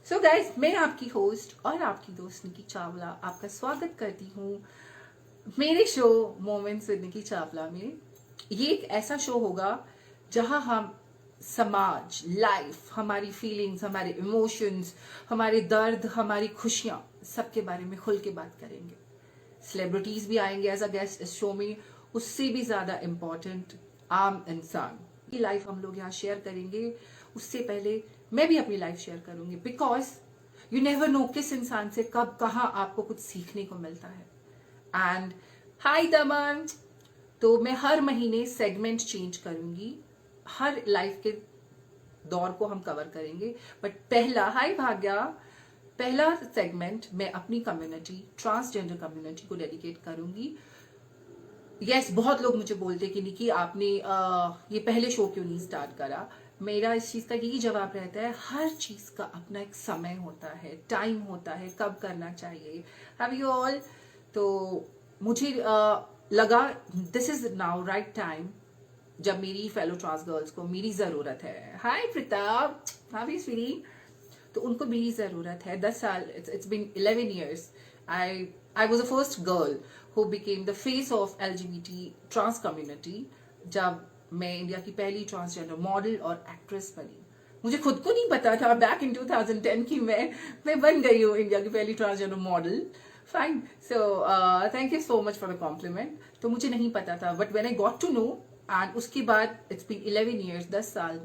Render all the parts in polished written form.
So guys, मैं आपकी host और आपकी दोस्त निकी चावला आपका स्वागत करती हूँ मेरे show moments with Nikki Chawla में। ये एक ऐसा शो होगा जहां हम समाज, लाइफ, हमारी फीलिंग्स, हमारे इमोशंस, हमारे दर्द, हमारी खुशियां, सबके बारे में खुल के बात करेंगे। सेलिब्रिटीज भी आएंगे एज अ गेस्ट इस शो में। उससे भी ज्यादा इम्पोर्टेंट आम इंसान की लाइफ हम लोग यहाँ शेयर करेंगे। उससे पहले मैं भी अपनी लाइफ शेयर करूंगी, बिकॉज यू नेवर नो किस इंसान से कब कहाँ आपको कुछ सीखने को मिलता है। एंड हाय दमन, तो मैं हर महीने सेगमेंट चेंज करूंगी, हर लाइफ के दौर को हम कवर करेंगे। बट पहला, हाय भाग्या, पहला सेगमेंट मैं अपनी कम्युनिटी, ट्रांसजेंडर कम्युनिटी को डेडिकेट करूंगी। यस, बहुत लोग मुझे बोलते कि निकी आपने ये पहले शो क्यों नहीं स्टार्ट करा। मेरा इस चीज का यही जवाब रहता है, हर चीज का अपना एक समय होता है, टाइम होता है, कब करना चाहिए। हैव यू ऑल, तो मुझे लगा this is now right time, जब मेरी फेलो ट्रांस गर्ल्स को मेरी जरूरत है। Hi Pratap, how you sweety, तो उनको मेरी जरूरत है। 10 साल, it's been 11 years, I was the first girl who became the face of LGBT trans community. जब मैं इंडिया की पहली ट्रांसजेंडर मॉडल और एक्ट्रेस बनी, मुझे खुद को नहीं पता था बैक इन 2010 की मैं बन गई हूँ इंडिया की पहली transgender model. Fine, so thank you so much for the compliment. तो मुझे नहीं पता था, but when I got to know, and उसके बाद इट्स बीन 11 years, 10 साल,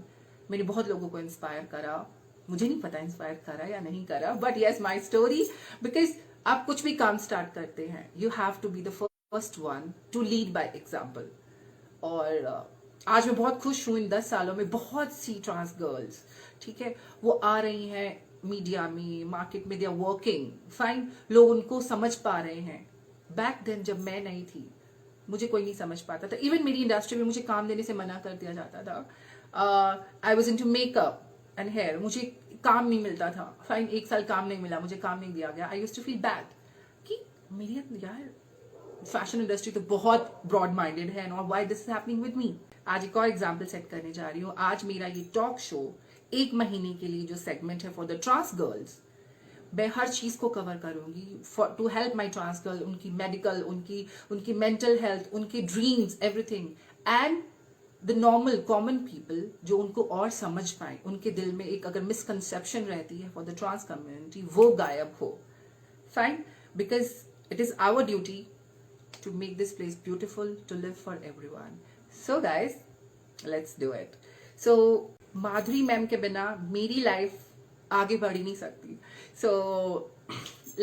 मैंने बहुत लोगों को इंस्पायर करा। मुझे नहीं पता इंस्पायर करा या नहीं करा, but yes, my story. Because आप कुछ भी काम स्टार्ट करते हैं, you have to be the first one to lead by example. और आज मैं बहुत खुश हूं, इन 10 सालों में बहुत सी ट्रांस गर्ल्स, ठीक है, वो आ रही हैं मीडिया में, मार्केट में, दे आर वर्किंग फाइन, लोग उनको समझ पा रहे हैं। बैक देन जब मैं नहीं थी, मुझे कोई नहीं समझ पाता था। इवन मेरी इंडस्ट्री में मुझे काम देने से मना कर दिया जाता था। I was into makeup and hair, मुझे काम नहीं मिलता था। फाइन, 1 साल काम नहीं मिला, मुझे काम नहीं दिया गया। I used to feel bad कि मेरी यार फैशन इंडस्ट्री तो बहुत ब्रॉड माइंडेड है, और why this is happening with me. आज एक और एग्जांपल सेट करने जा रही हूँ। आज मेरा ये टॉक शो 1 महीने के लिए जो सेगमेंट है फॉर द ट्रांस गर्ल्स, मैं हर चीज को कवर करूंगी to help my trans girl, उनकी मेडिकल, उनकी मेंटल हेल्थ, उनके dreams, everything. And the normal common people, जो उनको और समझ पाए, उनके दिल में एक अगर मिसकंसेप्शन रहती है फॉर द ट्रांस कम्युनिटी, वो गायब हो। Fine, because it is our duty to make this place beautiful to live for everyone. So guys, let's do it. So Madhuri ma'am के बिना मेरी लाइफ आगे बढ़ ही नहीं सकती। So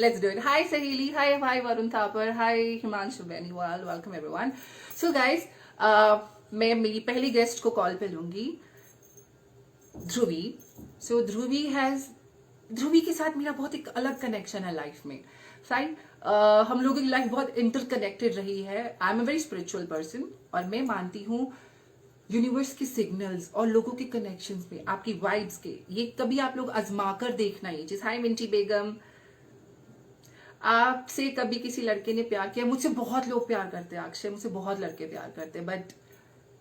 let's do it. Hi Sahili, hi Varun Thapar, hi Himanshu Beniwal, welcome everyone. So guys, मैं मेरी पहली गेस्ट को कॉल पे लूंगी, ध्रुवी। So ध्रुवी के साथ मेरा बहुत एक अलग कनेक्शन है लाइफ में। फाइन, हम लोगों की लाइफ बहुत इंटरकनेक्टेड रही है। I am a very spiritual person, और मैं मानती हूँ यूनिवर्स के सिग्नल्स और लोगों के कनेक्शंस में, आपकी वाइब्स के, ये कभी आप लोग आजमा कर देखना। ये चीज, हाय मिंटी बेगम, आपसे कभी किसी लड़के ने प्यार किया? मुझसे बहुत लोग प्यार करते हैं अक्षय, मुझसे बहुत लड़के प्यार करते हैं, बट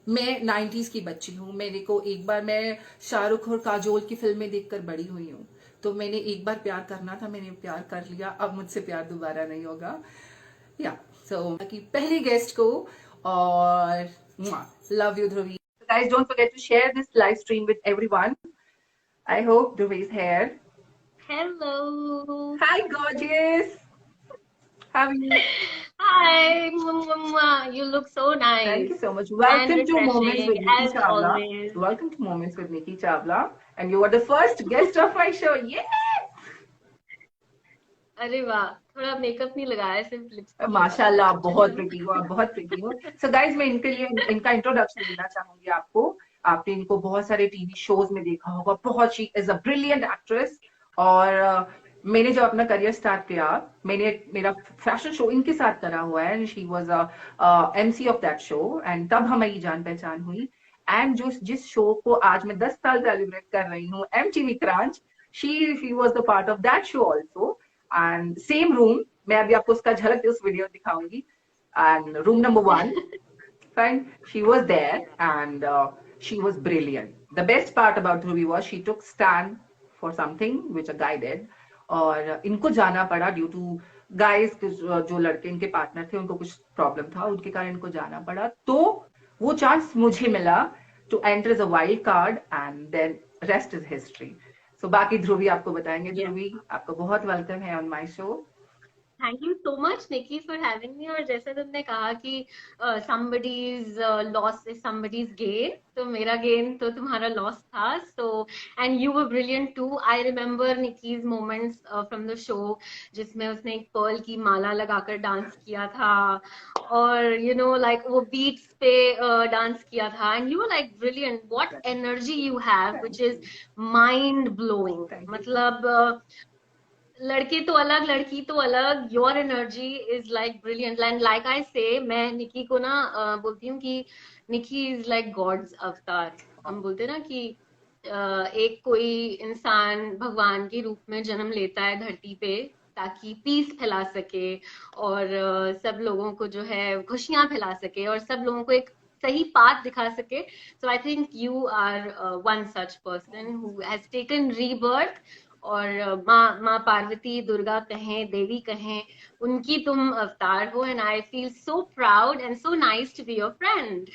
मैं 90s की बच्ची हूँ। मेरे को एक बार, मैं शाहरुख और काजोल की फिल्में देखकर बड़ी हुई हूँ, तो मैंने एक बार प्यार करना था, मैंने प्यार कर लिया, अब मुझसे प्यार दोबारा नहीं होगा। या सो कि पहली गेस्ट को, और love you Dhruvi. Guys, don't forget to share this live stream with everyone. I hope Dhruvi is here. Hello. Hi gorgeous, how are you? Hi. Mwah. You look so Thank nice you so much. and Welcome to Moments refreshing with Nikki as Chawla. always. Welcome to Moments with Nikki Chawla. And you are the first guest of my show. Yes! अरे वाह, थोड़ा makeup नहीं लगाया, सिर्फ lipstick लगाया है। माशाल्लाह, आप चलो। बहुत प्रिटी हो, आप बहुत प्रिटी हो। सो गाइज, मैं इनके लिए इनका इंट्रोडक्शन देना चाहूंगी आपको। आपने इनको बहुत सारे टीवी शोज में देखा होगा। बहुत, she is a brilliant actress. और मैंने जब अपना करियर स्टार्ट किया, मैंने मेरा फैशन शो इनके साथ करा हुआ है। She was MC of that show, and तब हमारी जान पहचान हुई। एंड जिस शो को आज मैं 10 साल सेलिब्रेट कर रही हूँ, MTV crunch, she was the part of that show also. And same room, मैं अभी आपको उसका झलक उस वीडियो दिखाऊंगी। And room number 1, fine, she was there, and she was brilliant. The best part about Dhruvi was she took stand for something which a guy did, और इनको जाना पड़ा ड्यू टू गाइस, जो लड़के इनके पार्टनर थे उनको कुछ प्रॉब्लम था, उनके कारण इनको जाना पड़ा। तो वो चांस मुझे मिला to enter as a wild card, and then rest is history. So बाकी ध्रुवी आपको बताएंगे। Yeah. ध्रुवी, आपका बहुत वेलकम है on my show. Thank you so much Nikki for having me. और जैसे तुमने कहा कि somebody's loss is somebody's gain, तो मेरा गेन तो तुम्हारा लॉस था। So and you were brilliant too. I remember Nikki's moments from the show, जिसमें उसने एक पर्ल की माला लगाकर डांस किया था, और यू नो लाइक वो बीट्स पे डांस किया था, and you were like brilliant. What energy you have which is mind blowing. मतलब लड़के तो अलग, लड़की तो अलग, your energy is like brilliant. And like I से, मैं निकी को ना बोलती हूँ कि निकी इज लाइक गॉड्स अवतार। हम बोलते हैं ना कि एक कोई इंसान भगवान के रूप में जन्म लेता है धरती पे ताकि पीस फैला सके, और सब लोगों को जो है खुशियां फैला सके, और सब लोगों को एक सही पाथ दिखा सके। So I think you are one such person who has taken rebirth. और माँ पार्वती, दुर्गा कहें, देवी कहें, उनकी तुम अवतार हो। And I feel so proud and so nice to be your friend.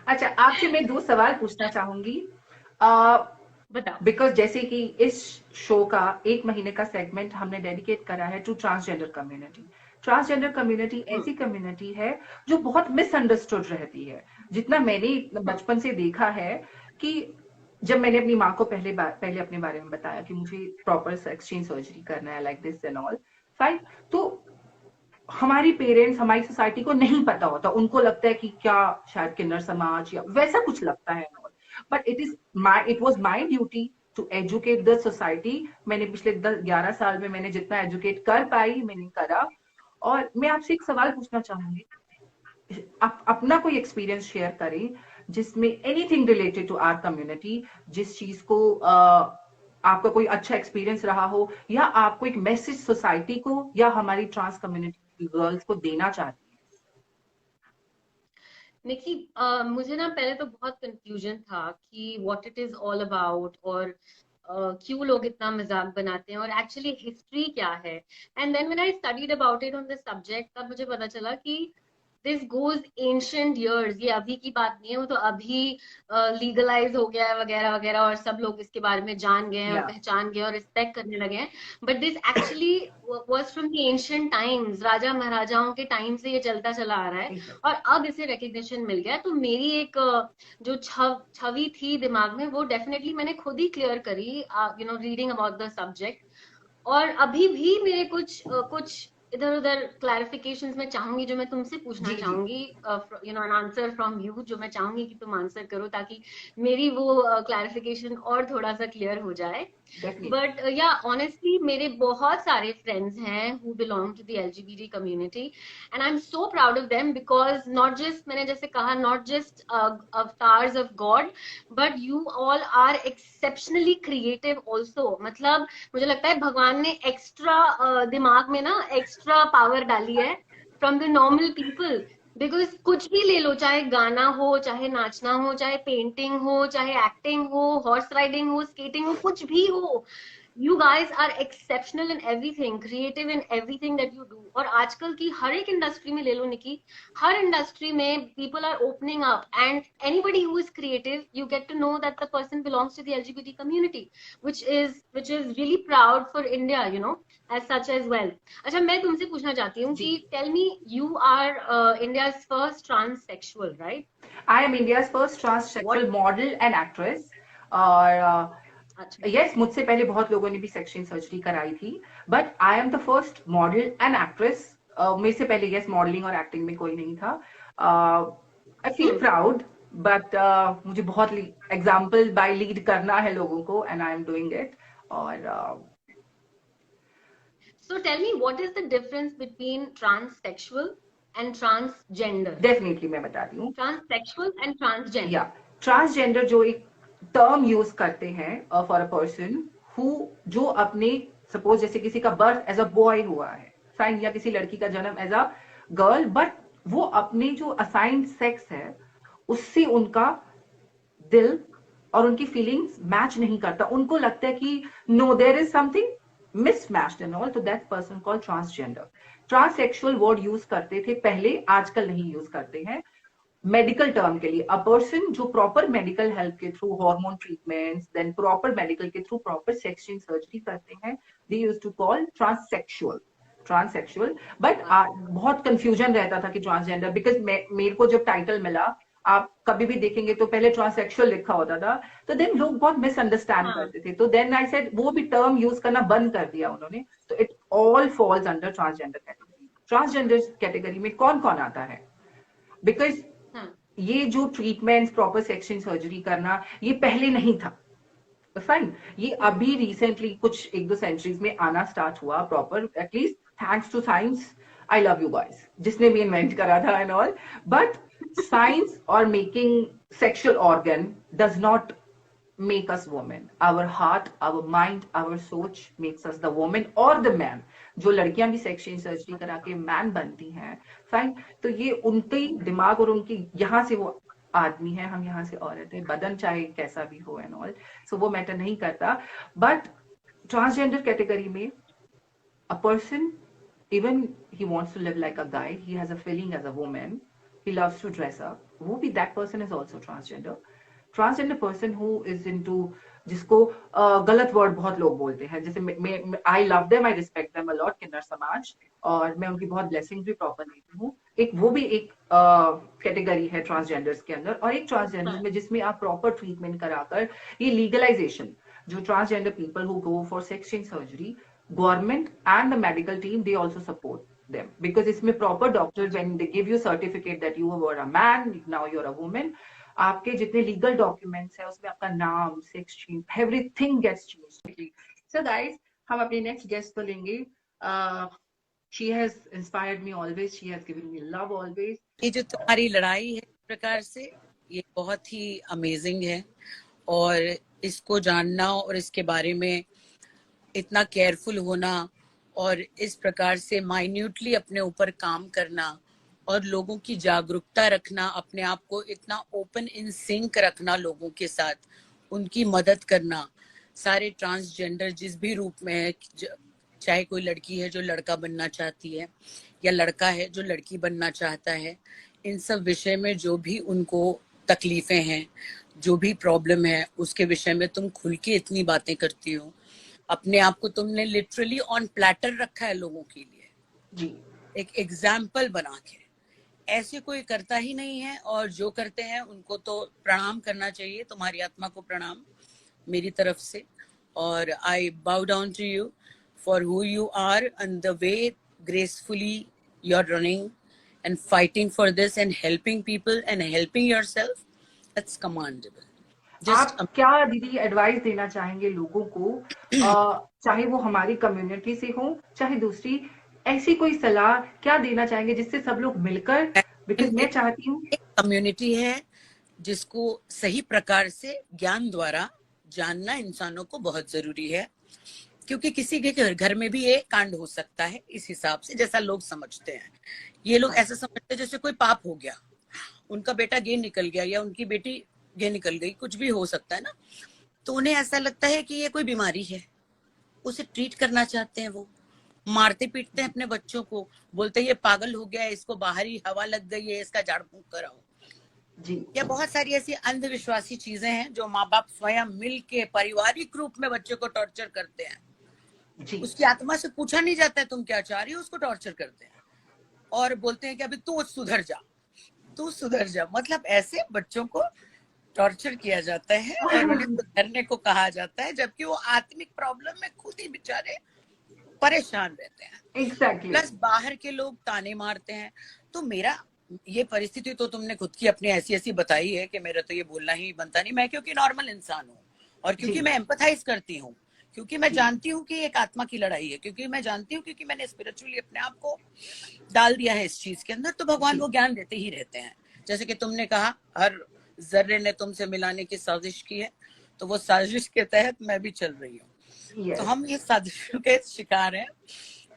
अच्छा, आपसे मैं 2 सवाल पूछना चाहूंगी। बताओ। बिकॉज जैसे कि इस शो का 1 महीने का सेगमेंट हमने डेडिकेट करा है to transgender community. Transgender community ऐसी कम्युनिटी है जो बहुत मिसअंडरस्टूड रहती है। जितना मैंने बचपन से देखा है कि जब मैंने अपनी माँ को पहले अपने बारे में बताया कि मुझे प्रॉपर सेक्स चेंज सर्जरी करना है, like this and all, fine, तो हमारी पेरेंट्स, हमारी सोसाइटी को नहीं पता होता, उनको लगता है कि क्या शायद किन्नर समाज या वैसा कुछ लगता है। But it was my duty to educate the society. मैंने पिछले 10-11 साल में मैंने जितना एजुकेट कर पाई मैंने करा। और मैं आपसे एक सवाल पूछना चाहूंगी, आप अपना कोई एक्सपीरियंस शेयर करें जिसमें anything related to our community, जिस चीज को आपका कोई अच्छा एक्सपीरियंस रहा हो, या आपको एक मैसेज सोसाइटी को या हमारी ट्रांस कम्युनिटी गर्ल्स को देना चाहती हैं। निकी, मुझे ना पहले तो बहुत कंफ्यूजन था कि what it is all about, और क्यों लोग इतना मजाक बनाते हैं, और एक्चुअली हिस्ट्री क्या है। And then when I studied about it on the subject, तब मुझे पता चला कि दिस गोज एंशियंट years, ये अभी की बात नहीं है। वो तो अभी लीगलाइज हो गया है वगैरह वगैरह, और सब लोग इसके बारे में जान गए हैं और या पहचान गए और रिस्पेक्ट करने लगे हैं। But this actually was from the ancient times, राजा महाराजाओं के टाइम से ये चलता चला आ रहा है, और अब इसे रिकग्निशन मिल गया। तो मेरी एक जो छवि थी दिमाग में, वो डेफिनेटली मैंने खुद ही क्लियर करी, you know, reading about the subject. और अभी भी मेरे कुछ इधर उधर क्लैरिफिकेशंस मैं चाहूंगी, जो मैं तुमसे पूछना जी जी, चाहूंगी, you know, an answer from you, जो मैं चाहूंगी कि तुम आंसर करो, ताकि मेरी वो क्लैरिफिकेशन और थोड़ा सा क्लियर हो जाए। डेफिनेटली। बट या ऑनेस्टली मेरे बहुत सारे फ्रेंड्स हैं who belong to the LGBT community, and I am so proud of them, because not just, मैंने जैसे कहा, not just avatars of God, but you all are exceptionally creative also. मतलब मुझे लगता है भगवान ने एक्स्ट्रा दिमाग में ना एक्स्ट्रा पावर डाली है from the normal people. Because कुछ भी ले लो, चाहे गाना हो, चाहे नाचना हो, चाहे पेंटिंग हो, चाहे एक्टिंग हो, हॉर्स राइडिंग हो, स्केटिंग हो, कुछ भी हो, you guys are exceptional in everything, creative in everything that you do. और आजकल की हर एक इंडस्ट्री में ले लो निकी, हर इंडस्ट्री में people are opening up, and anybody who is creative, you get to know that the person belongs to the LGBT community, which is really proud for India, you know, as such as well. अच्छा, मैं तुमसे पूछना चाहती हूँ जी, कि tell me, you are India's first transsexual, right? I am India's first What? Transsexual model and actress. और अच्छा। यस, मुझसे पहले बहुत लोगों ने भी सेक्शन सर्जरी कराई थी, but I am the first model and actress. मेरे से पहले यस मॉडलिंग और एक्टिंग में कोई नहीं था। आई फील प्राउड, बट मुझे बहुत एग्जाम्पल बाय लीड करना है लोगों को, and I am doing it. और So tell me, what is the difference between transsexual and transgender? Definitely मैं बताती हूँ। Transsexual and transgender. या ट्रांसजेंडर जो एक टर्म यूज करते हैं फॉर अ पर्सन हु, जो अपने, सपोज जैसे किसी का बर्थ एज अ बॉय हुआ है, फाइन, या किसी लड़की का जन्म एज अ गर्ल, बट वो अपने जो असाइंड सेक्स है उससे उनका दिल और उनकी फीलिंग्स मैच नहीं करता, उनको लगता है कि no there is something mismatched and all, तो that person called transgender. Transsexual word use करते थे पहले, आजकल नहीं यूज करते हैं मेडिकल टर्म के लिए. अ पर्सन जो प्रॉपर मेडिकल हेल्प के through hormone treatments, then proper medical के through proper sex change surgery करते हैं, they use to call transsexual. But बहुत कंफ्यूजन रहता था कि ट्रांसजेंडर, बिकॉज मेरे को जब टाइटल मिला, आप कभी भी देखेंगे तो पहले ट्रांससेक्सुअल लिखा होता था, तो देन लोग बहुत मिसअंडरस्टैंड करते थे. तो देन आई सेड वो भी टर्म यूज करना बंद कर दिया उन्होंने. तो it all falls under transgender category. Transgender category में कौन कौन आता है? बिकॉज ये जो ट्रीटमेंट्स, प्रॉपर सेक्शन सर्जरी करना, ये पहले नहीं था. फाइन, ये अभी रिसेंटली कुछ 1-2 सेंचुरीज में आना स्टार्ट हुआ proper, at least thanks to science. I love you guys, जिसने भी इन्वेंट करा था and all. But science or making sexual organ does not make us women. Our heart, our mind, our सोच makes us the woman or the man. जो लड़कियां भी sex change surgery करा के मैन बनती हैं, फाइन, तो ये उनके दिमाग और उनकी, यहाँ से वो आदमी है, हम यहाँ से औरत है, बदन चाहे कैसा भी हो एंड ऑल, सो वो मैटर नहीं करता. बट ट्रांसजेंडर कैटेगरी में a person, even he wants to live like a guy, he has a feeling as a woman, he loves to dress up, वो भी that person is also transgender. Transgender person who is into, जिसको गलत word बहुत लोग बोलते हैं, जैसे I love them, I respect them a lot, किन्नर समाज, और मैं उनकी बहुत ब्लेसिंग भी प्रॉपर लेती हूँ. एक वो भी एक कैटेगरी है ट्रांसजेंडर्स के अंदर. और एक ट्रांसजेंडर में जिसमें आप प्रॉपर ट्रीटमेंट कराकर, ये लीगलाइजेशन, जो transgender people who go for sex change surgery, government and the medical team, they also support them, because इसमें proper doctors, when they give you certificate that you were a man, now you're a woman, आपके जितने legal documents है उसमें आपका नाम, sex change, everything gets changed. So guys, हम अपनी next guest को लेंगे. She has inspired me always, she has given me love always. ये जो तुम्हारी लड़ाई है इस प्रकार से, ये बहुत ही अमेजिंग है, और इसको जानना और इसके बारे में इतना केयरफुल होना और इस प्रकार से माइन्यूटली अपने ऊपर काम करना और लोगों की जागरूकता रखना, अपने आप को इतना ओपन इन सिंक रखना लोगों के साथ, उनकी मदद करना, सारे ट्रांसजेंडर जिस भी रूप में है, चाहे कोई लड़की है जो लड़का बनना चाहती है या लड़का है जो लड़की बनना चाहता है, इन सब विषय में जो भी उनको तकलीफें हैं, जो भी प्रॉब्लम है, उसके विषय में तुम खुल के इतनी बातें करती हो. अपने आप को तुमने लिटरली ऑन प्लेटर रखा है लोगों के लिए जी, एक एग्जाम्पल बना के. ऐसे कोई करता ही नहीं है, और जो करते हैं उनको तो प्रणाम करना चाहिए. तुम्हारी आत्मा को प्रणाम मेरी तरफ से, और I bow down to you for who you are and the way gracefully you are running and fighting for this and helping people and helping yourself. It's commendable. आप क्या दीदी एडवाइस देना चाहेंगे लोगों को, चाहे वो हमारी कम्युनिटी से हो चाहे दूसरी, ऐसी कोई सलाह क्या देना चाहेंगे जिससे सब लोग मिलकर, बिकॉज मैं चाहती हूँ कम्युनिटी है जिसको सही प्रकार से ज्ञान द्वारा जानना इंसानों को बहुत जरूरी है, क्योंकि किसी के घर में भी एक कांड हो सकता है इस हिसाब से जैसा लोग समझते हैं. ये लोग ऐसा समझते हैं जैसे कोई पाप हो गया, उनका बेटा गे निकल गया या उनकी बेटी गे निकल गई, कुछ भी हो सकता है ना, तो उन्हें ऐसा लगता है कि ये कोई बीमारी है, उसे ट्रीट करना चाहते हैं. वो मारते पीटते हैं अपने बच्चों को, बोलते हैं ये पागल हो गया है, इसको बाहरी हवा लग गई है, इसका झाड़ फूंक कराओ जी. या बहुत सारी ऐसी अंधविश्वासी चीजें हैं जो माँ बाप स्वयं मिल के पारिवारिक रूप में बच्चे को टॉर्चर करते हैं जी. उसकी आत्मा से पूछा नहीं जाता है तुम क्या चाह रही हो, उसको टॉर्चर करते हैं और बोलते हैं कि अभी तू सुधर जा, तू सुधर जा. मतलब ऐसे बच्चों को टॉर्चर किया जाता है और उन्हें सुधरने को कहा जाता है, जबकि वो आत्मिक प्रॉब्लम में खुद ही बेचारे परेशान रहते हैं. एग्जैक्टली. प्लस बाहर के लोग ताने मारते हैं. तो मेरा ये परिस्थिति तो तुमने खुद की अपनी ऐसी ऐसी बताई है कि मेरा तो ये बोलना ही बनता नहीं. मैं क्योंकि नॉर्मल इंसान हूँ और क्योंकि मैं एम्पथाइज करती हूँ, क्योंकि मैं जानती हूँ कि एक आत्मा की लड़ाई है, क्योंकि मैं जानती हूँ क्योंकि मैंने स्पिरिचुअली अपने आप को डाल दिया है इस चीज के अंदर, तो भगवान वो ज्ञान देते ही रहते हैं. जैसे कि तुमने कहा हर जर्रे ने तुमसे मिलाने की साजिश की है, तो वो साजिश के तहत मैं भी चल रही हूँ. तो हम ये साजिशों के शिकार हैं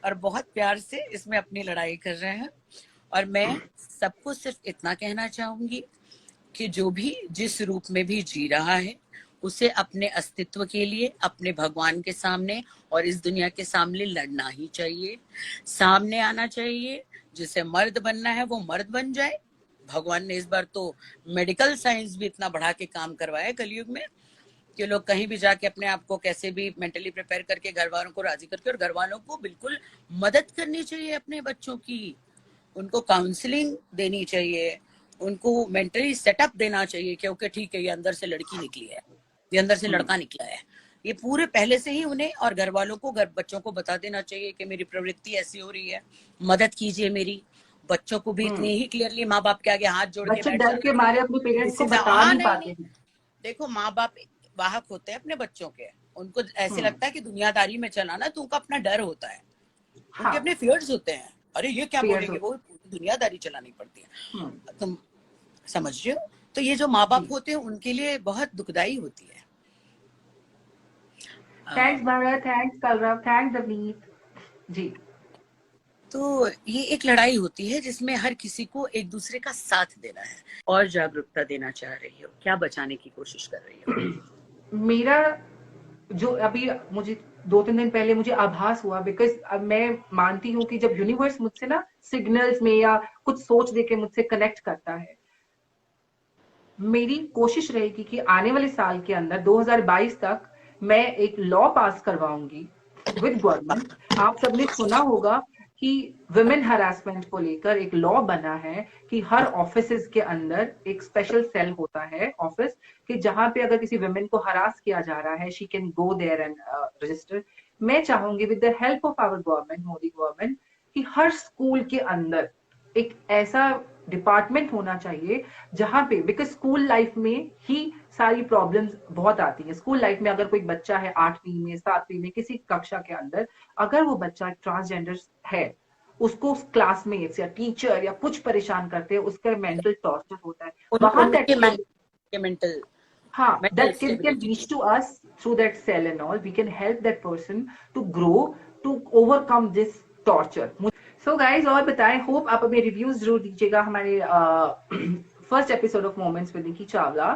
और बहुत प्यार से इसमें अपनी लड़ाई कर रहे हैं. और मैं सबको सिर्फ इतना कहना चाहूंगी कि जो भी जिस रूप में भी जी रहा है उसे अपने अस्तित्व के लिए, अपने भगवान के सामने और इस दुनिया के सामने लड़ना ही चाहिए, सामने आना चाहिए। जिसे मर्द बनना है वो मर्द बन जाए। भगवान ने इस बार तो मेडिकल साइंस भी इतना बढ़ा के काम करवाया है कलयुग में कि लोग कहीं भी जाके अपने आप को कैसे भी मेंटली प्रिपेयर करके घर वालों को राजी करके, और घर वालों को बिल्कुल मदद करनी चाहिए अपने बच्चों की, उनको काउंसलिंग देनी चाहिए, उनको मेंटली सेटअप देना चाहिए, क्योंकि ठीक है ये अंदर से लड़की निकली है, ये अंदर से लड़का निकला है। ये पूरे पहले से ही उन्हें और घर वालों को, घर बच्चों को बता देना चाहिए कि मेरी प्रवृत्ति ऐसी हो रही है, मदद कीजिए मेरी। बच्चों को भी इतनी ही क्लियरली माँ बाप के आगे हाथ जोड़ के बच्चे बैठ डर के मारे अपने पेरेंट्स को बता नहीं पाते हैं। देखो माँ बाप वाहक होते हैं अपने बच्चों के, उनको ऐसे लगता है कि दुनियादारी में चलाना, तो उनका अपना डर होता है, उनके अपने फियर्स होते हैं, अरे ये क्या बोलेंगे, वो दुनियादारी चलानी पड़ती है, तुम समझ रहे हो। तो ये जो माँ बाप होते हैं उनके लिए बहुत दुखदाई होती है। थैंक्स भारत, थैंक्स कलरव, थैंक्स नवनीत जी। तो ये एक लड़ाई होती है जिसमें हर किसी को एक दूसरे का साथ देना है। और जागरूकता देना चाह रही हो, क्या बचाने की कोशिश कर रही हो? मेरा जो अभी मुझे 2-3 दिन पहले मुझे आभास हुआ, बिकॉज अब मैं मानती हूँ कि जब यूनिवर्स मुझसे ना सिग्नल्स में या कुछ सोच देके मुझसे कनेक्ट करता है, मेरी कोशिश रहेगी कि आने वाले साल के अंदर 2022 तक मैं एक लॉ पास करवाऊंगी विद गवर्नमेंट। आप सबने सुना होगा कि विमेन हरासमेंट को लेकर एक लॉ बना है कि हर ऑफिसेज के अंदर एक स्पेशल सेल होता है ऑफिस, कि जहां पे अगर किसी विमेन को हरास किया जा रहा है, she can go there and register. मैं चाहूंगी with the help of our government, Modi government, कि हर स्कूल के अंदर एक ऐसा डिपार्टमेंट होना चाहिए जहां पे, बिकॉज स्कूल लाइफ में ही सारी प्रॉब्लम्स बहुत आती है। स्कूल लाइफ में अगर कोई बच्चा है 8वीं में, 7वीं में, किसी कक्षा के अंदर, अगर वो बच्चा ट्रांसजेंडर है, उसको क्लासमेट्स या टीचर या कुछ परेशान करते हैं, उसका मेंटल टॉर्चर होता है वहां तक मेंटल, हाँ, that can reach to us through that cell and all. We can help that person to grow, to overcome this torture. So guys, और बताएं, होप आप अपने रिव्यूज जरूर दीजिएगा हमारे first episode of moments with Nikki Chawla.